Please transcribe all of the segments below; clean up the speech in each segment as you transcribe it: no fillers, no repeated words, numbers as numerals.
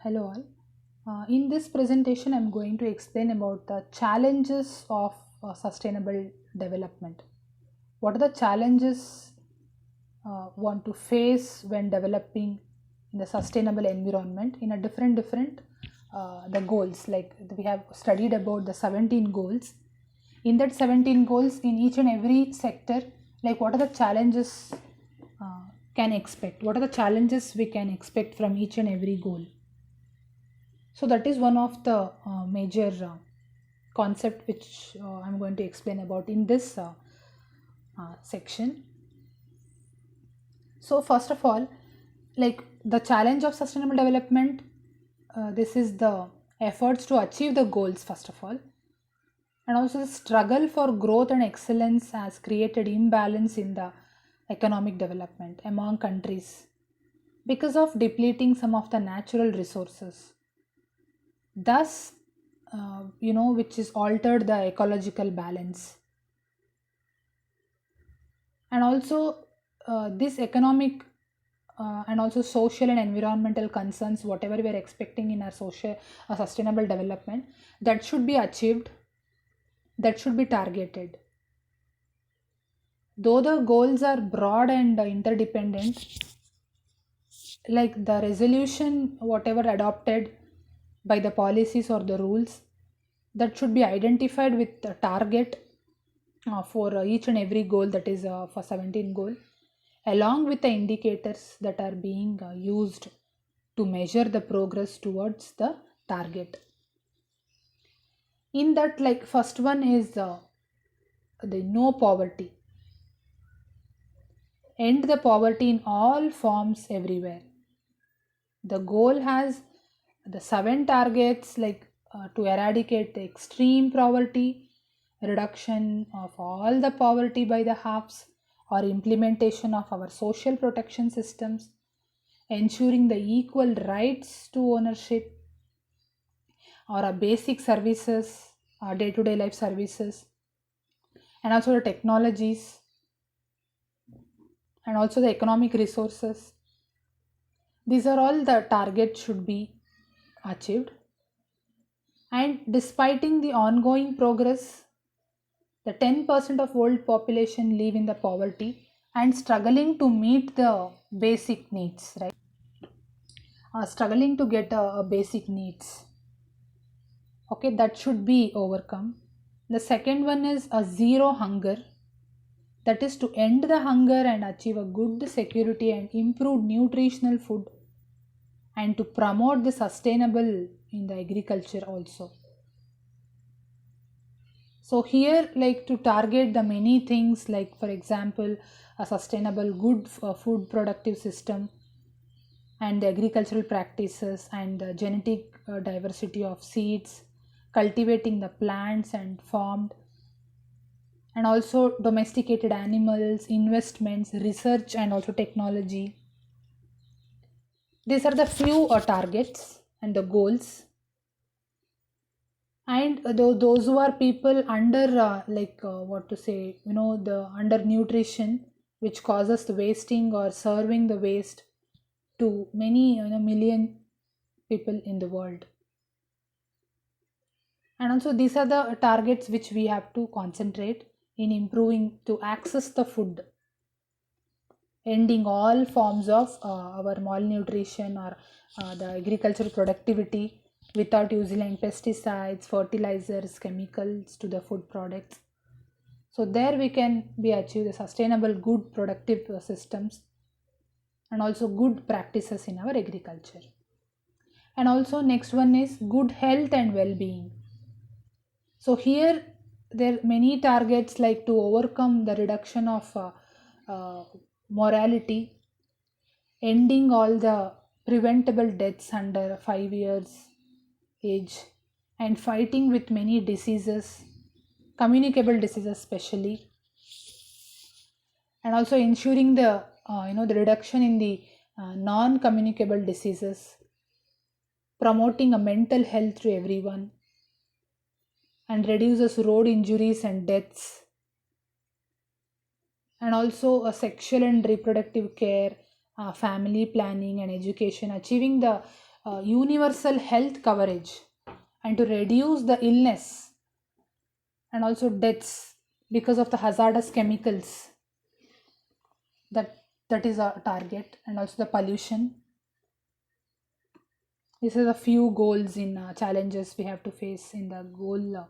Hello all. In this presentation, I'm going to explain about the challenges of sustainable development. What are the challenges want to face when developing in the sustainable environment in a different the goals, like we have studied about the 17 goals. In that 17 goals, in each and every sector, like what are the challenges uh, can expect, what are the challenges we can expect from each and every goal. So that is one of the major concept which I'm going to explain about in this section. So first of all, like the challenge of sustainable development, this is the efforts to achieve the goals first of all, and also the struggle for growth and excellence has created imbalance in the economic development among countries because of depleting some of the natural resources, thus which is altered the ecological balance. And also this economic and also social and environmental concerns, whatever we are expecting in our social sustainable development, that should be achieved, that should be targeted. Though the goals are broad and interdependent, like the resolution whatever adopted by the policies or the rules, that should be identified with the target for each and every goal, that is for 17 goal, along with the indicators that are being used to measure the progress towards the target. In that, like first one is the no poverty, end the poverty in all forms everywhere. The goal has the seven targets, like to eradicate the extreme poverty, reduction of all the poverty by the halves, or implementation of our social protection systems, ensuring the equal rights to ownership or a basic services, day-to-day life services, and also the technologies, and also the economic resources. These are all the targets should be achieved. And despite the ongoing progress, the 10% of world population live in the poverty and struggling to meet the basic needs, right? Struggling to get basic needs. Okay, that should be overcome. The second one is a zero hunger, that is to end the hunger and achieve a good security and improve nutritional food, and to promote the sustainable in the agriculture also. So here, like to target the many things, like for example a sustainable good food productive system, and the agricultural practices, and the genetic diversity of seeds, cultivating the plants and farmed, and also domesticated animals, investments, research, and also technology. These are the few targets and the goals. And those who are people under what to say, the under nutrition, which causes the wasting or serving the waste to many million people in the world. And also these are the targets which we have to concentrate in improving to access the food, ending all forms of our malnutrition or the agricultural productivity without using pesticides, fertilizers, chemicals to the food products. So there we can be achieve the sustainable good productive systems, and also good practices in our agriculture. And also next one is good health and well-being. So here there are many targets, like to overcome the reduction of uh, morality, ending all the preventable deaths under 5 years age, and fighting with many diseases, communicable diseases especially, and also ensuring the the reduction in the non communicable diseases, promoting a mental health to everyone, and reduces road injuries and deaths, and also a sexual and reproductive care, family planning and education, achieving the universal health coverage and to reduce the illness and also deaths because of the hazardous chemicals. That is our target. And also the pollution. These are the few goals in challenges we have to face in the goal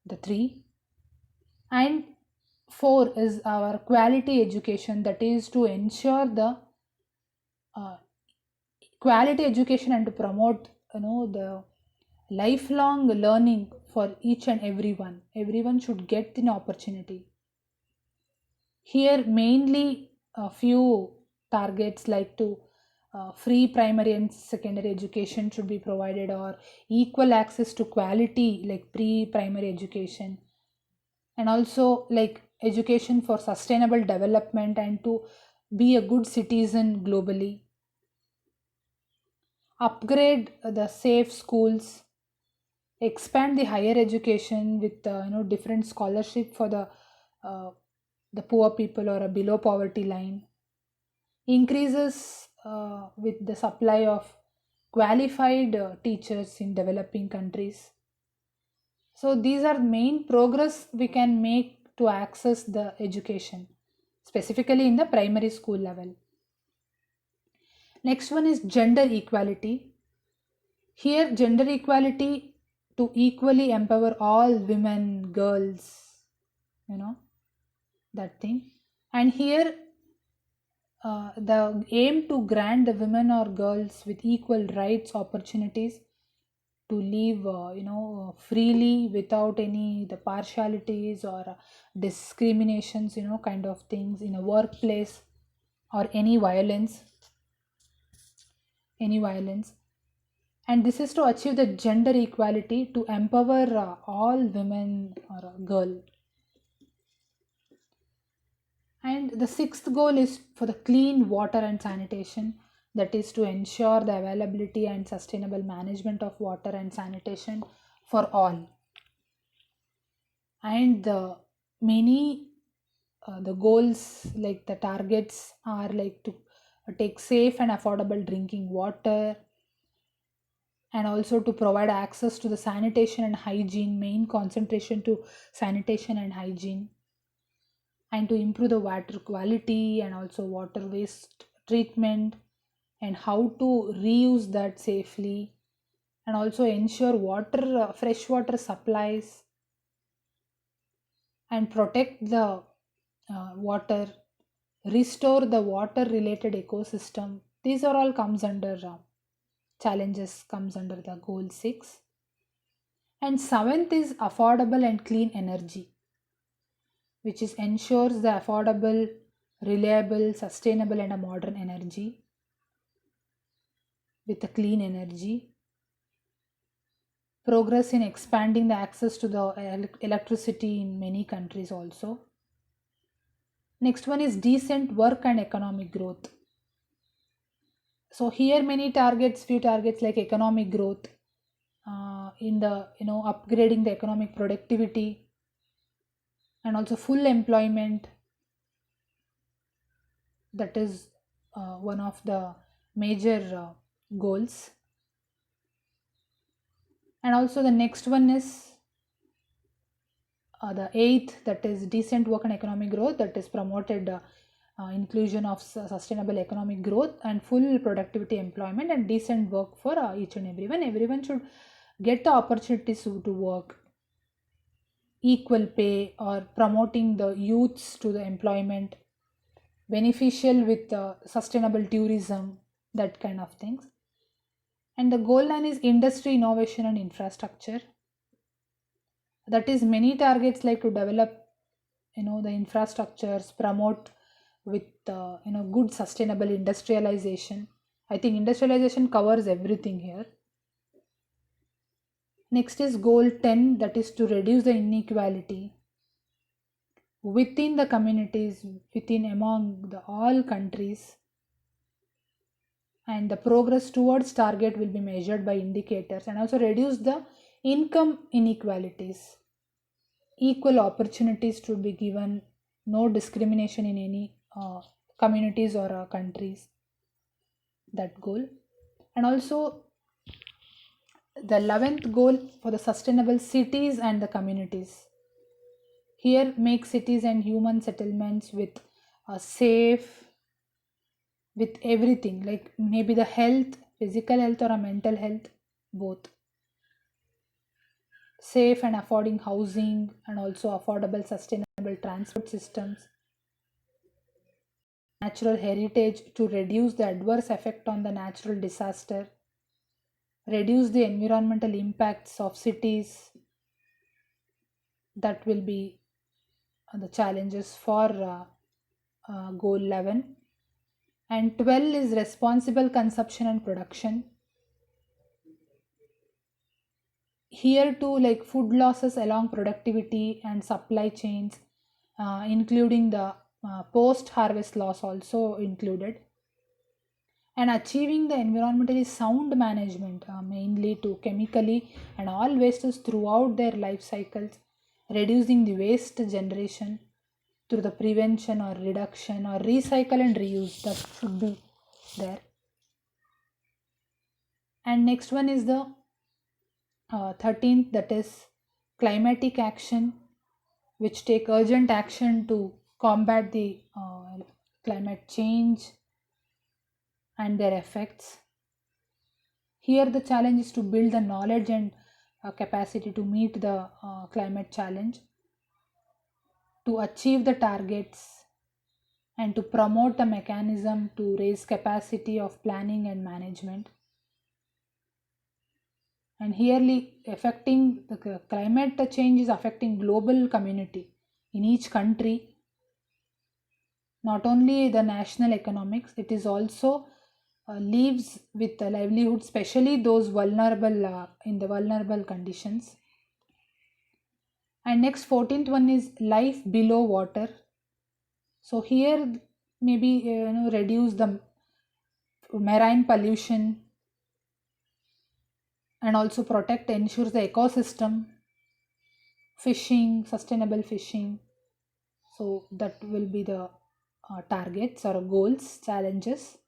the three. And four is our quality education, that is to ensure the uh, quality education and to promote the lifelong learning for each and everyone should get an opportunity. Here mainly a few targets like to free primary and secondary education should be provided, or equal access to quality like pre-primary education, and also like education for sustainable development and to be a good citizen globally. Upgrade the safe schools, expand the higher education with different scholarship for uh, the poor people or a below poverty line, increases with the supply of qualified teachers in developing countries. So these are main progress we can make to access the education, specifically in the primary school level. Next one is gender equality. Here, gender equality to equally empower all women, girls, you know, that thing. And here, the aim to grant the women or girls with equal rights, opportunities to live, freely without any the partialities or discriminations, kind of things in a workplace or any violence. And this is to achieve the gender equality to empower all women or girl. And the sixth goal is for the clean water and sanitation, that is to ensure the availability and sustainable management of water and sanitation for all. And the goals like the targets are like to take safe and affordable drinking water, and also to provide access to the sanitation and hygiene, main concentration to sanitation and hygiene, and to improve the water quality and also water waste treatment and how to reuse that safely, and also ensure fresh water supplies and protect the water, restore the water related ecosystem. These are all comes under challenges, comes under the goal 6. And seventh is affordable and clean energy, which is ensures the affordable, reliable, sustainable and a modern energy with a clean energy. Progress in expanding the access to the electricity in many countries also. Next one is decent work and economic growth. So here few targets like economic growth, in the upgrading the economic productivity, and also full employment. That is one of the major goals. And also the next one is the eighth, that is decent work and economic growth, that is promoted inclusion of sustainable economic growth and full productivity employment and decent work for each and everyone should get the opportunities to work, equal pay, or promoting the youths to the employment, beneficial with sustainable tourism, that kind of things. And the goal line is industry innovation and infrastructure, that is many targets like to develop the infrastructures, promote with good sustainable industrialization. I think industrialization covers everything here. Next is goal 10, that is to reduce the inequality within the communities, within among the all countries, and the progress towards target will be measured by indicators, and also reduce the income inequalities. Equal opportunities to be given, no discrimination in any communities or countries. that goal. And also the 11th goal for the sustainable cities and the communities. Here, make cities and human settlements with a safe, with everything, like maybe the health, physical health or a mental health, both. Safe and affording housing, and also affordable sustainable transport systems. Natural heritage to reduce the adverse effect on the natural disaster. Reduce the environmental impacts of cities. That will be the challenges for goal 11. And 12 is responsible consumption and production. Here too, like food losses along productivity and supply chains, including the post harvest loss also included. And achieving the environmentally sound management, mainly to chemically and all wastes throughout their life cycles, reducing the waste generation through the prevention or reduction or recycle and reuse, that should be there. And next one is the 13th, that is climatic action, which take urgent action to combat the climate change and their effects. Here, the challenge is to build the knowledge and capacity to meet the climate challenge, to achieve the targets, and to promote a mechanism to raise capacity of planning and management. And here, affecting the climate change is affecting global community in each country, not only the national economics, it is also leaves with the livelihood, especially those vulnerable in the vulnerable conditions. And next 14th one is life below water. So here maybe reduce the marine pollution, and also protect ensures the ecosystem, fishing, sustainable fishing. So that will be the targets or goals, challenges.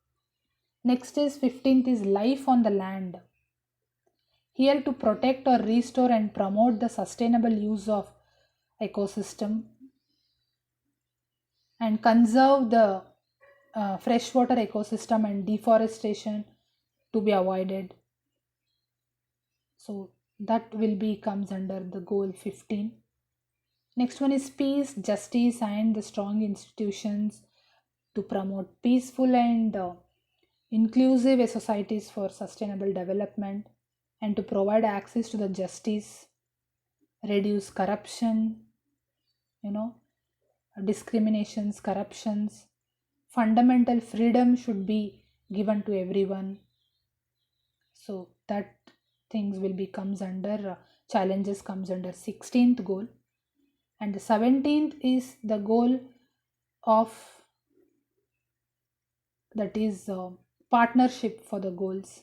Next is 15th is life on the land. Here to protect or restore and promote the sustainable use of ecosystem, and conserve the freshwater ecosystem and deforestation to be avoided. So that will be comes under the goal 15. Next one is peace, justice, and the strong institutions to promote peaceful and inclusive societies for sustainable development, and to provide access to the justice, reduce corruption, you know, discriminations, corruptions. Fundamental freedom should be given to everyone. So that things will be comes under challenges comes under 16th goal. And the 17th is the goal of, that is partnership for the goals.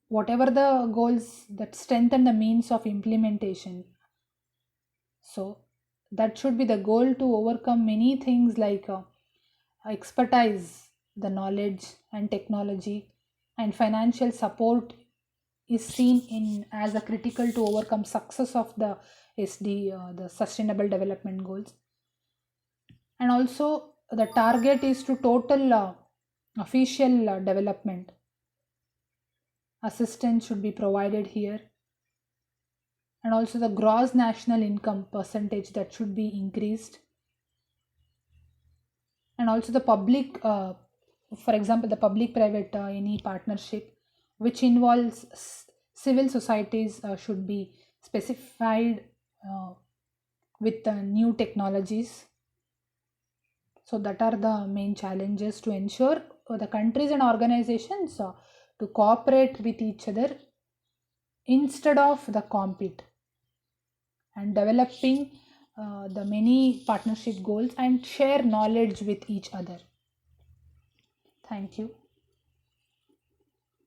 Whatever the goals that strengthen the means of implementation. So that should be the goal to overcome many things like expertise, the knowledge and technology, and financial support is seen in as a critical to overcome success of the SD, the Sustainable Development Goals. And also the target is to total official development. Assistance should be provided here, and also the gross national income percentage that should be increased, and also the public for example the public private any partnership which involves civil societies should be specified with new technologies. So that are the main challenges to ensure the countries and organizations to cooperate with each other instead of the compete, and developing the many partnership goals and share knowledge with each other. Thank you.